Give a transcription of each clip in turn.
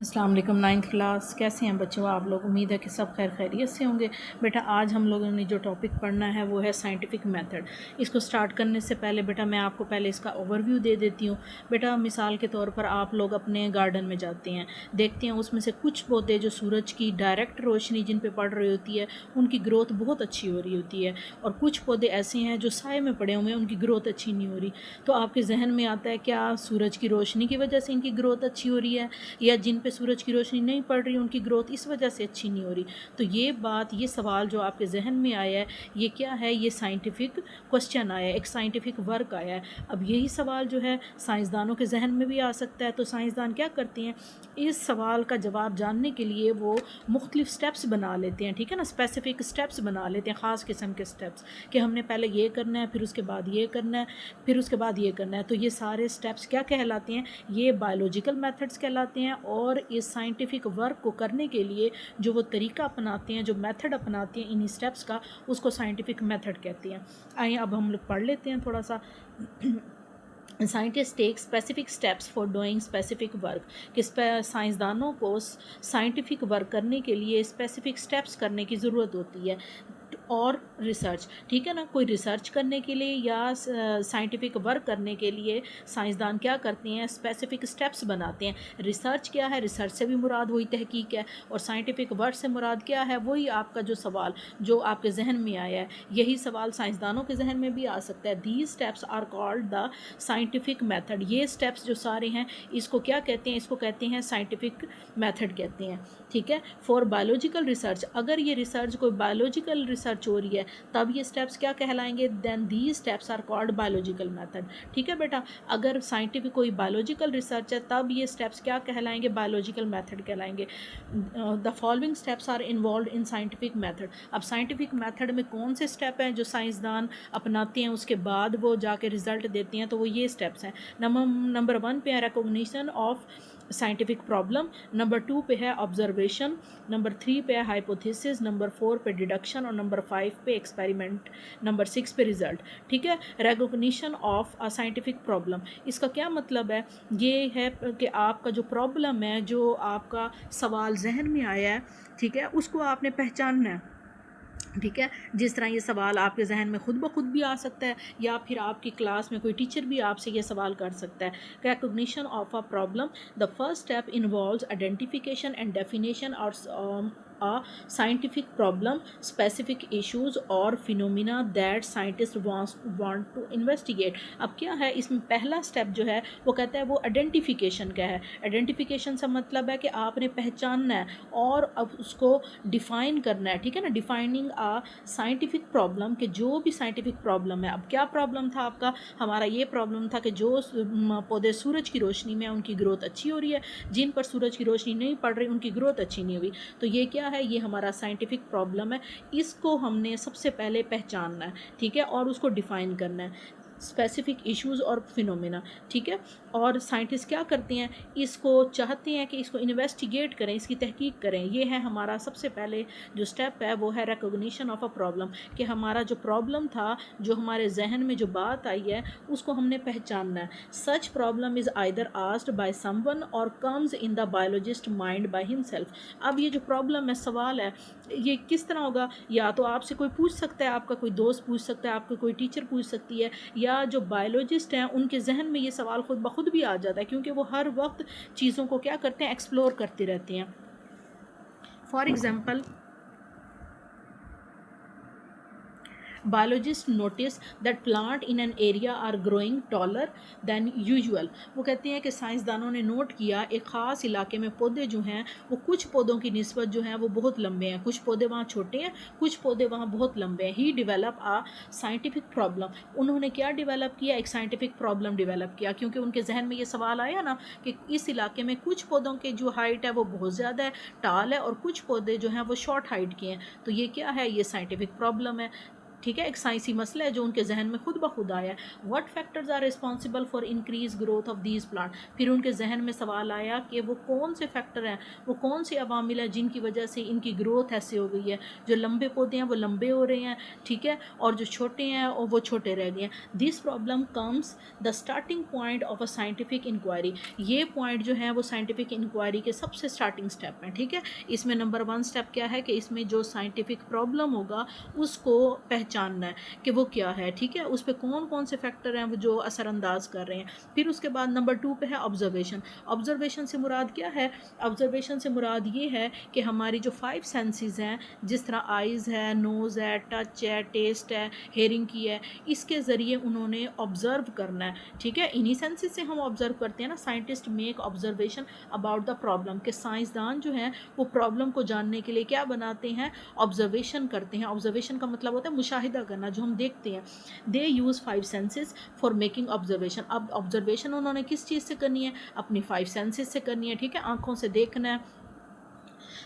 अस्सलाम वालेकुम। Ninth class, कैसे हैं बच्चों आप लोग? उम्मीद है कि सब खैर खैरियत से होंगे। बेटा आज हम लोगों ने जो टॉपिक पढ़ना है वो है साइंटिफिक मेथड। इसको स्टार्ट करने से पहले बेटा मैं आपको पहले इसका ओवरव्यू दे देती हूँ। बेटा मिसाल के तौर पर आप लोग अपने गार्डन में जाते हैं, देखते हैं उसमें से कुछ पौधे जो सूरज की डायरेक्ट रोशनी जिन पे पड़ रही होती है उनकी ग्रोथ बहुत अच्छी हो रही होती है, और कुछ पौधे ऐसे हैं जो साए में पड़े हुए हैं, उनकी ग्रोथ अच्छी नहीं हो रही। तो आपके जहन में आता है क्या सूरज की रोशनी की वजह से इनकी ग्रोथ अच्छी हो रही है, या जिन पे सूरज की रोशनी नहीं पड़ रही उनकी ग्रोथ इस वजह से अच्छी नहीं हो रही? तो ये सवाल जो आपके जहन में आया है ये क्या है? ये साइंटिफिक क्वेश्चन आया है, एक साइंटिफिक वर्क आया है। अब यही सवाल जो है साइंसदानों के जहन में भी आ सकता है। तो साइंसदान क्या करते हैं, इस सवाल का जवाब जानने के लिए वो मुख्तलिफ स्टेप्स बना लेते हैं, ठीक है ना, स्पेसिफिक स्टेप्स बना लेते हैं, ख़ास किस्म के स्टेप्स कि हमने पहले ये करना है, फिर उसके बाद ये करना है, फिर उसके बाद ये करना है। तो ये सारे स्टेप्स क्या कहलाते हैं? ये बायोलॉजिकल मेथड्स कहलाते हैं। और इस साइंटिफिक वर्क को करने के लिए जो वो तरीका अपनाते हैं, जो मेथड अपनाते हैं इन स्टेप्स का, उसको साइंटिफिक मेथड कहते हैं। आइए अब हम लोग पढ़ लेते हैं थोड़ा सा। Scientist take specific steps for doing specific work, कि साइंसदानों को साइंटिफिक वर्क करने के लिए स्पेसिफिक स्टेप्स करने की ज़रूरत होती है। और रिसर्च, ठीक है ना, कोई रिसर्च करने के लिए या साइंटिफिक वर्क करने के लिए साइंसदान क्या करते हैं, स्पेसिफिक स्टेप्स बनाते हैं। रिसर्च क्या है? रिसर्च से भी मुराद वही तहकीक है, और साइंटिफिक वर्क से मुराद क्या है? वही आपका जो सवाल जो आपके जहन में आया है, यही सवाल साइंसदानों के जहन में भी आ सकता है। These steps are called the scientific method. ये स्टेप्स जो सारे हैं इसको क्या कहते हैं? इसको कहते हैं साइंटिफिक मेथड कहते हैं, ठीक है। फॉर बायोलॉजिकल रिसर्च, अगर ये रिसर्च कोई बायोलॉजिकल रिसर्च हो रही है तब ये स्टेप्स क्या कहलाएंगे? Then these steps are called biological method, ठीक है बेटा। अगर साइंटिफिक कोई बायोलॉजिकल रिसर्च है तब ये स्टेप्स क्या कहलाएंगे? बायोलॉजिकल मेथड कहलाएंगे। The following steps are involve in scientific method. अब साइंटिफिक मेथड में कौन से स्टेप हैं जो साइंसदान अपनाते हैं, उसके बाद वो जाके रिजल्ट देते हैं? तो वो ये स्टेप्स हैं। नंबर 1 पे है recognition of scientific problem, number 2 पे है ऑब्जर्वेशन, नंबर 3 पे है हाइपोथेसिस, नंबर 4 पे डिडक्शन, और नंबर 5 पे एक्सपेरिमेंट, नंबर 6 पे रिजल्ट, ठीक है। Recognition of a scientific problem, इसका क्या मतलब है? ये है कि आपका जो प्रॉब्लम है, जो आपका सवाल जहन में आया है, ठीक है, उसको आपने पहचानना है, ठीक है। जिस तरह ये सवाल आपके जहन में खुद ब खुद भी आ सकता है, या फिर आपकी क्लास में कोई टीचर भी आपसे ये सवाल कर सकता है। Recognition of a problem, the first step involves identification and definition और a scientific problem, specific issues or phenomena that scientists want to investigate। अब क्या है इसमें पहला स्टेप जो है वो कहता है वो आइडेंटिफिकेशन का है। आइडेंटिफिकेशन से मतलब है कि आपने पहचानना है और अब उसको डिफ़ाइन करना है, ठीक है ना। डिफाइनिंग आ साइंटिफिक प्रॉब्लम, कि जो भी साइंटिफिक प्रॉब्लम है। अब क्या प्रॉब्लम था आपका? हमारा ये प्रॉब्लम था कि जो पौधे सूरज की रोशनी में उनकी ग्रोथ अच्छी हो रही है, जिन पर सूरज की रोशनी नहीं पड़ रही उनकी ग्रोथ अच्छी नहीं हुई। तो ये क्या है? ये हमारा साइंटिफिक प्रॉब्लम है। इसको हमने सबसे पहले पहचानना है, ठीक है, और उसको डिफ़ाइन करना है। स्पेसिफिक इश्यूज़ और फिनोमेना, ठीक है। और साइंटिस्ट क्या करते हैं? इसको चाहते हैं कि इसको इन्वेस्टिगेट करें, इसकी तहकीक करें। ये है हमारा सबसे पहले जो स्टेप है, वो है रिकॉग्निशन ऑफ अ प्रॉब्लम, कि हमारा जो प्रॉब्लम था, जो हमारे जहन में जो बात आई है, उसको हमने पहचानना है। Such problem is either asked by someone or comes in the biologist mind by himself. अब ये जो प्रॉब्लम है, सवाल है, ये किस तरह होगा? या तो आपसे कोई पूछ सकता है, आपका कोई दोस्त पूछ सकता है, आपको कोई टीचर पूछ सकती है, या जो बायोलॉजिस्ट हैं उनके जहन में ये सवाल खुद ब खुद भी आ जाता है, क्योंकि वो हर वक्त चीज़ों को क्या करते हैं? एक्सप्लोर करते रहते हैं। For example, biologists notice that plant in an area are growing taller than usual। वो कहते हैं कि साइंसदानों ने नोट किया एक ख़ास इलाके में पौधे जो हैं वो कुछ पौधों की निस्बत जो है वो बहुत लंबे हैं, कुछ पौधे वहाँ छोटे हैं, कुछ पौधे वहाँ बहुत लंबे हैं। ही डेवलप आ साइंटिफिक प्रॉब्लम, उन्होंने क्या डेवलप किया? एक साइंटिफिक प्रॉब्लम डेवलप किया, क्योंकि उनके जहन में ये सवाल आया ना कि इस इलाके में कुछ पौधों की जो हाइट है वो बहुत ज़्यादा है, टाल है, और कुछ पौधे जो हैं वो शॉर्ट हाइट के हैं। तो ये क्या है? ये साइंटिफिक प्रॉब्लम है। ठीक है, एक साइंसी मसला है जो उनके जहन में खुद ब खुद आया है। What factors are responsible for increase growth of these plant. फिर उनके जहन में सवाल आया कि वो कौन से फैक्टर हैं, वो कौन से अवामिल हैं जिनकी वजह से इनकी ग्रोथ ऐसे हो गई है। जो लंबे पौधे हैं वो लंबे हो रहे हैं, ठीक है, और जो छोटे हैं और वो छोटे रह गए हैं। This problem comes the starting point of a scientific inquiry. ये पॉइंट जो है वो साइंटिफिक इंक्वायरी के सबसे स्टार्टिंग स्टेप हैं, ठीक है। इसमें नंबर 1 स्टेप क्या है कि इसमें जो साइंटिफिक प्रॉब्लम होगा उसको पहचानना है कि वो क्या है, ठीक है, उस पर कौन कौन से फैक्टर हैं वो जो असरअंदाज कर रहे हैं। फिर उसके बाद नंबर 2 पे है ऑब्जर्वेशन। ऑब्जर्वेशन से मुराद क्या है? ऑब्जर्वेशन से मुराद ये है कि हमारी जो 5 सेंसेस हैं, जिस तरह आइज़ है, नोज़ है, टच है, टेस्ट है, हेयरिंग की है, इसके ज़रिए उन्होंने ऑब्ज़र्व करना है, ठीक है। इन्हीं सेंसेस से हम ऑब्ज़र्व करते हैं ना। Scientist make observation about the problem, के साइंसदान जो हैं वो प्रॉब्लम को जानने के लिए क्या बनाते हैं? ऑब्जर्वेशन करते हैं। ऑब्जर्वेशन का मतलब होता है मुशाहिदा करना, जो हम देखते हैं। They use 5 senses for making observation. अब ऑब्जर्वेशन उन्होंने किस चीज़ से करनी है? अपनी 5 सेंसेस से करनी है, ठीक है, आंखों से देखना है।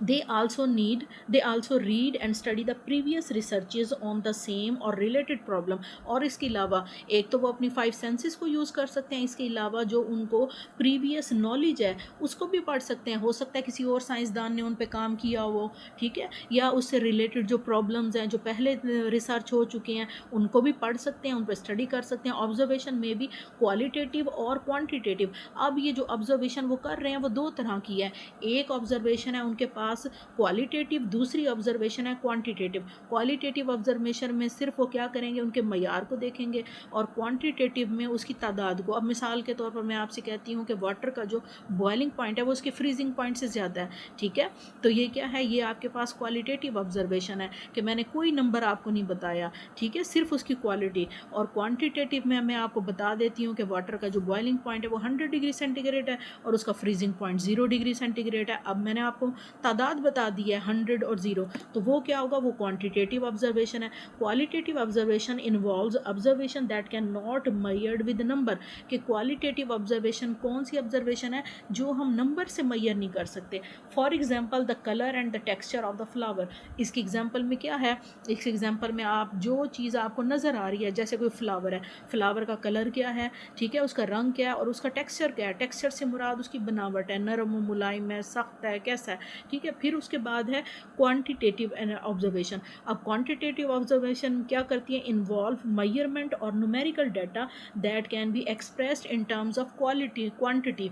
They also read and study the previous researches on the same or related problem। और इसके अलावा एक तो वो अपनी 5 सेंसेस को यूज़ कर सकते हैं, इसके अलावा जो उनको प्रीवियस नॉलेज है उसको भी पढ़ सकते हैं। हो सकता है किसी और साइंसदान ने उन पे काम किया हो, ठीक है, या उससे रिलेटेड जो प्रॉब्लम्स हैं जो पहले रिसर्च हो चुके हैं उनको भी पढ़ सकते हैं, उन पर स्टडी कर सकते हैं। ऑब्जर्वेशन में भी क्वालिटेटिव और क्वान्टिटेटिव। अब ये जो ऑब्जर्वेशन वो कर रहे हैं वो 2 तरह की है। एक ऑब्जर्वेशन है उनके पास क्वालिटेटिव, दूसरी ऑब्जर्वेशन है क्वांटिटेटिव। क्वालिटेटिव ऑब्जर्वेशन में सिर्फ वो क्या करेंगे? उनके मयार को देखेंगे, और क्वांटिटेटिव में उसकी तादाद को। अब मिसाल के तौर पर मैं आपसे कहती हूँ कि वाटर का जो बॉइलिंग पॉइंट है वो उसके फ्रीजिंग पॉइंट से ज़्यादा है, ठीक है, तो ये क्या है? ये आपके पास क्वालिटेटिव ऑब्जर्वेशन है कि मैंने कोई नंबर आपको नहीं बताया, ठीक है, सिर्फ उसकी क्वालिटी। और क्वांटिटेटिव में मैं आपको बता देती हूँ कि वाटर का जो बॉइलिंग पॉइंट है वो 100 डिग्री सेंटीग्रेड है और उसका फ्रीजिंग पॉइंट 0 डिग्री सेंटीग्रेड है। अब मैंने आपको तादाद बता दी है 100 और 0, तो वो क्या होगा? वो क्वांटिटेटिव ऑब्जर्वेशन है। Qualitative observation involves observation that can not measured with number. कि क्वालिटेटिव ऑब्जर्वेशन कौन सी ऑब्जर्वेशन है जो हम नंबर से मेजर नहीं कर सकते। For example the colour and the texture of the flower. इसकी एग्जांपल में क्या है? इस एग्जांपल में आप जो चीज़ आपको नज़र आ रही है, जैसे कोई फ्लावर है, फ्लावर का कलर क्या है, ठीक है, उसका रंग क्या है और उसका टेक्सचर क्या है। टेक्सचर से मुराद उसकी बनावट है, नरम मुलायम है, सख्त है, कैसा है, ठीक है। फिर उसके बाद है क्वांटिटेटिव ऑब्जर्वेशन। अब क्वांटिटेटिव ऑब्जर्वेशन क्या करती है? इन्वॉल्व मेजरमेंट और numerical data that can be expressed in terms of quantity.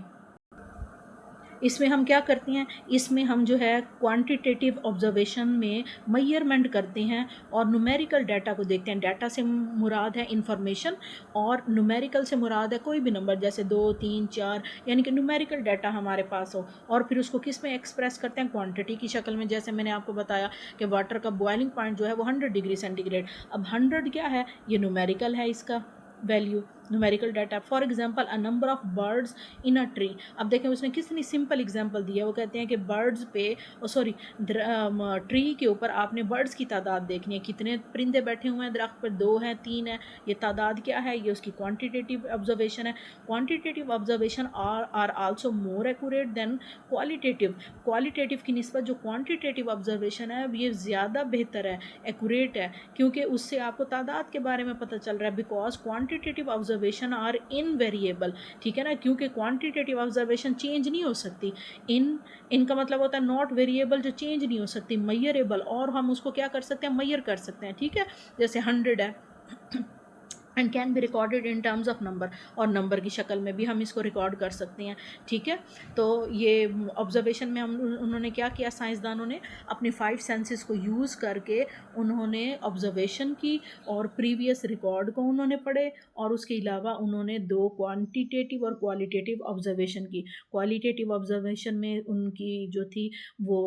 इसमें हम क्या करते हैं? इसमें हम जो है क्वांटिटेटिव ऑब्जर्वेशन में मेजरमेंट करते हैं और न्यूमेरिकल डाटा को देखते हैं। डाटा से मुराद है इंफॉर्मेशन, और न्यूमेरिकल से मुराद है कोई भी नंबर, जैसे 2, 3, 4, यानी कि न्यूमेरिकल डाटा हमारे पास हो, और फिर उसको किस में एक्सप्रेस करते हैं? क्वांटिटी की शक्ल में। जैसे मैंने आपको बताया कि वाटर का बॉइलिंग पॉइंट जो है वो 100 डिग्री सेंटीग्रेड। अब 100 क्या है? ये न्यूमेरिकल है, इसका value, numerical data. For example a number of birds in a tree. अब देखें उसने कितनी सिंपल एग्जांपल दी है। वो कहते हैं कि बर्ड्स पे, सॉरी, ट्री के ऊपर आपने बर्ड्स की तादाद देखनी है, कितने परिंदे बैठे हुए हैं दरख्त पर, 2 हैं, 3 हैं, ये तादाद क्या है? ये उसकी क्वांटिटेटिव ऑब्जर्वेशन है। Quantitative observation are also more accurate than qualitative. Qualitative की निस्बत जो क्वांटिटेटिव ऑब्जर्वेशन है ये ज़्यादा बेहतर है, एक्यूरेट है, क्योंकि उससे आपको तादाद के बारे में पता चल रहा है। Because quantitative observation are invariable, ठीक है ना, क्योंकि क्वांटिटेटिव ऑब्जर्वेशन चेंज नहीं हो सकती। इनका मतलब होता है नॉट वेरिएबल, जो चेंज नहीं हो सकती, मेजरेबल, और हम उसको क्या कर सकते हैं? मेजर कर सकते हैं, ठीक है। जैसे 100 है and can be recorded in terms of number, और नंबर की शक्ल में भी हम इसको रिकॉर्ड कर सकते हैं, ठीक है। तो ये ऑब्जर्वेशन में हम उन्होंने क्या किया? साइंसदानों ने अपने 5 सेंसेस को यूज़ करके उन्होंने ऑब्जर्वेशन की और प्रीवियस रिकॉर्ड को उन्होंने पढ़े, और उसके अलावा उन्होंने 2 क्वांटिटेटिव और क्वालिटेटिव ऑब्जर्वेशन की। क्वालिटेटिव ऑब्जर्वेशन में उनकी जो थी वो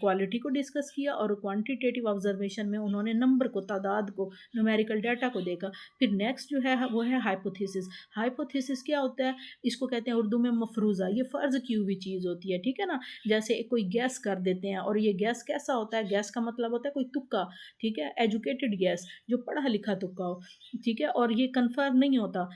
क्वालिटी को डिस्कस किया, और क्वांटिटेटिव ऑब्जर्वेशन में उन्होंने नंबर को, तादाद को, न्यूमेरिकल डाटा को देखा। फिर नेक्स्ट जो है वो है हाइपोथेसिस। हाइपोथेसिस क्या होता है, इसको कहते हैं उर्दू में मफरूज़ा, ये फ़र्ज़ की हुई चीज़ होती है, ठीक है ना। जैसे कोई गैस कर देते हैं और ये गैस कैसा होता है, गैस का मतलब होता है कोई तुक्का, ठीक है, एजुकेटेड गैस, जो पढ़ा लिखा तुक्का हो, ठीक है, और ये कन्फर्म नहीं होता,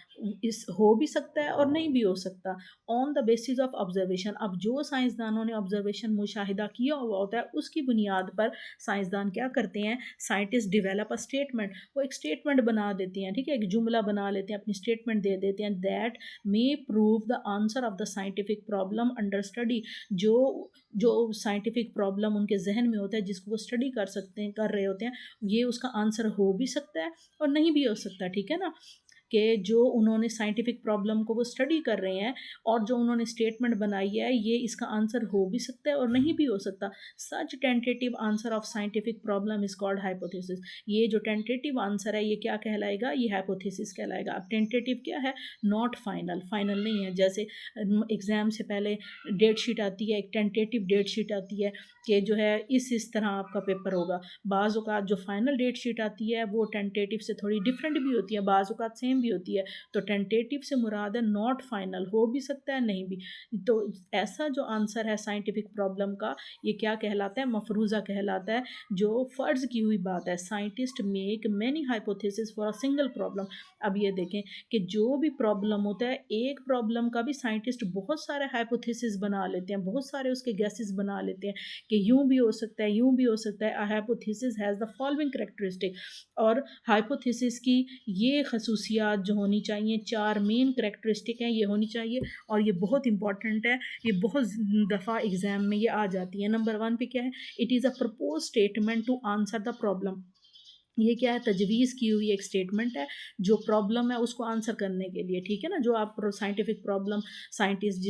इस हो भी सकता है और नहीं भी हो सकता, on the basis of observation. अब जो साइंसदानों ने ऑब्जर्वेशन मुशाहिदा किया हुआ होता है उसकी बुनियाद पर साइंसदान क्या करते हैं, साइंटिस्ट डिवेलप अ स्टेटमेंट, वो एक स्टेटमेंट बना देते हैं, ठीक है, एक जुमला बना लेते हैं, अपनी स्टेटमेंट दे देते हैं, that may prove the answer of the scientific problem under study. जो जो साइंटिफिक प्रॉब्लम उनके जहन में होता है, जिसको वो स्टडी कर सकते हैं, कर रहे होते हैं, ये उसका आंसर हो भी सकता है और नहीं भी हो सकता, ठीक है ना। कि जो उन्होंने साइंटिफिक प्रॉब्लम को वो स्टडी कर रहे हैं और जो उन्होंने स्टेटमेंट बनाई है, ये इसका आंसर हो भी सकता है और नहीं भी हो सकता। Such tentative answer of scientific problem is called hypothesis. ये जो टेंटेटिव आंसर है ये क्या कहलाएगा, ये हाइपोथेसिस कहलाएगा। अब टेंटेटिव क्या है, नॉट फाइनल, फाइनल नहीं है। जैसे एग्ज़ाम से पहले डेट शीट आती है, एक टेंटेटिव डेट शीट आती है कि जो है इस तरह आपका पेपर होगा। बाज़ औक़ात जो फाइनल डेट शीट आती है वो टेंटेटिव से थोड़ी डिफरेंट भी होती है, बाज़ औक़ात सेम भी होती है। तो टेंटेटिव से मुराद है नॉट फाइनल, हो भी सकता है नहीं भी। तो ऐसा जो आंसर है साइंटिफिक प्रॉब्लम का, ये क्या कहलाता है, मफरूज़ा कहलाता है, जो फ़र्ज़ की हुई बात है। Scientist make many hypothesis for a single problem. अब ये देखें कि जो भी प्रॉब्लम होता है, एक प्रॉब्लम का भी साइंटिस्ट बहुत सारे हाइपोथेसिस बना लेते हैं, बहुत सारे उसके गैसेस बना लेते हैं कि यूँ भी हो सकता है, यूँ भी हो सकता है। A hypothesis has the following characteristic. और हाइपोथेसिस की ये खसूसियात जो होनी चाहिए, 4 मेन करैक्टरिस्टिक हैं, ये होनी चाहिए और ये बहुत इंपॉर्टेंट है, ये बहुत दफ़ा एग्ज़ाम में ये आ जाती है। नंबर 1 पे क्या है, it is a propose statement to answer the problem. ये क्या है, तजवीज़ की हुई एक स्टेटमेंट है जो प्रॉब्लम है उसको आंसर करने के लिए, ठीक है ना। जो आप साइंटिफिक प्रॉब्लम, साइंटिस्ट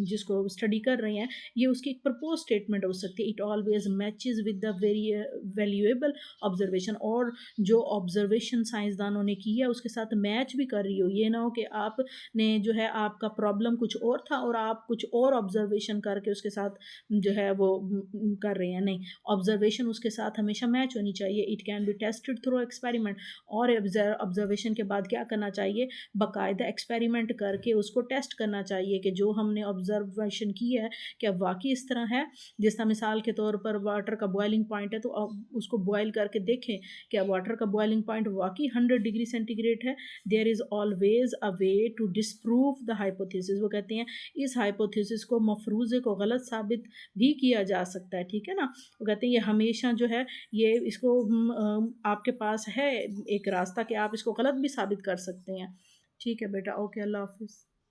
जिसको स्टडी कर रहे हैं, ये उसकी एक प्रपोज स्टेटमेंट हो सकती है। It always matches with the very valuable observation, और जो ऑब्जर्वेशन साइंसदानों ने की है उसके साथ मैच भी कर रही हो। ये ना हो कि आपने जो है आपका प्रॉब्लम कुछ और था और आप कुछ और ऑब्जर्वेशन करके उसके साथ जो है वो कर रहे हैं, नहीं, ऑब्जर्वेशन उसके साथ हमेशा मैच होनी चाहिए। It can be tested through experiment, और ऑब्जर्वेशन के बाद क्या करना चाहिए, बाकायदा एक्सपेरिमेंट करके उसको टेस्ट करना चाहिए कि जो हमने ऑब्जर्वेशन की है क्या वाकई इस तरह है। जिस तरह मिसाल के तौर पर वाटर का बॉइलिंग पॉइंट है, तो उसको बॉयल करके देखें क्या वाटर का बॉइलिंग पॉइंट वाकई 100 डिग्री सेंटीग्रेड है। There is always a way to disprove the hypothesis. वो कहते हैं इस हाइपोथेसिस को, मफरूज़े को गलत साबित भी किया जा सकता है, ठीक है ना। वो कहते हैं ये हमेशा जो है ये इसको आपके पास है एक रास्ता कि आप इसको गलत भी साबित कर सकते हैं। ठीक है बेटा, ओके, अल्लाह हाफ़िज़।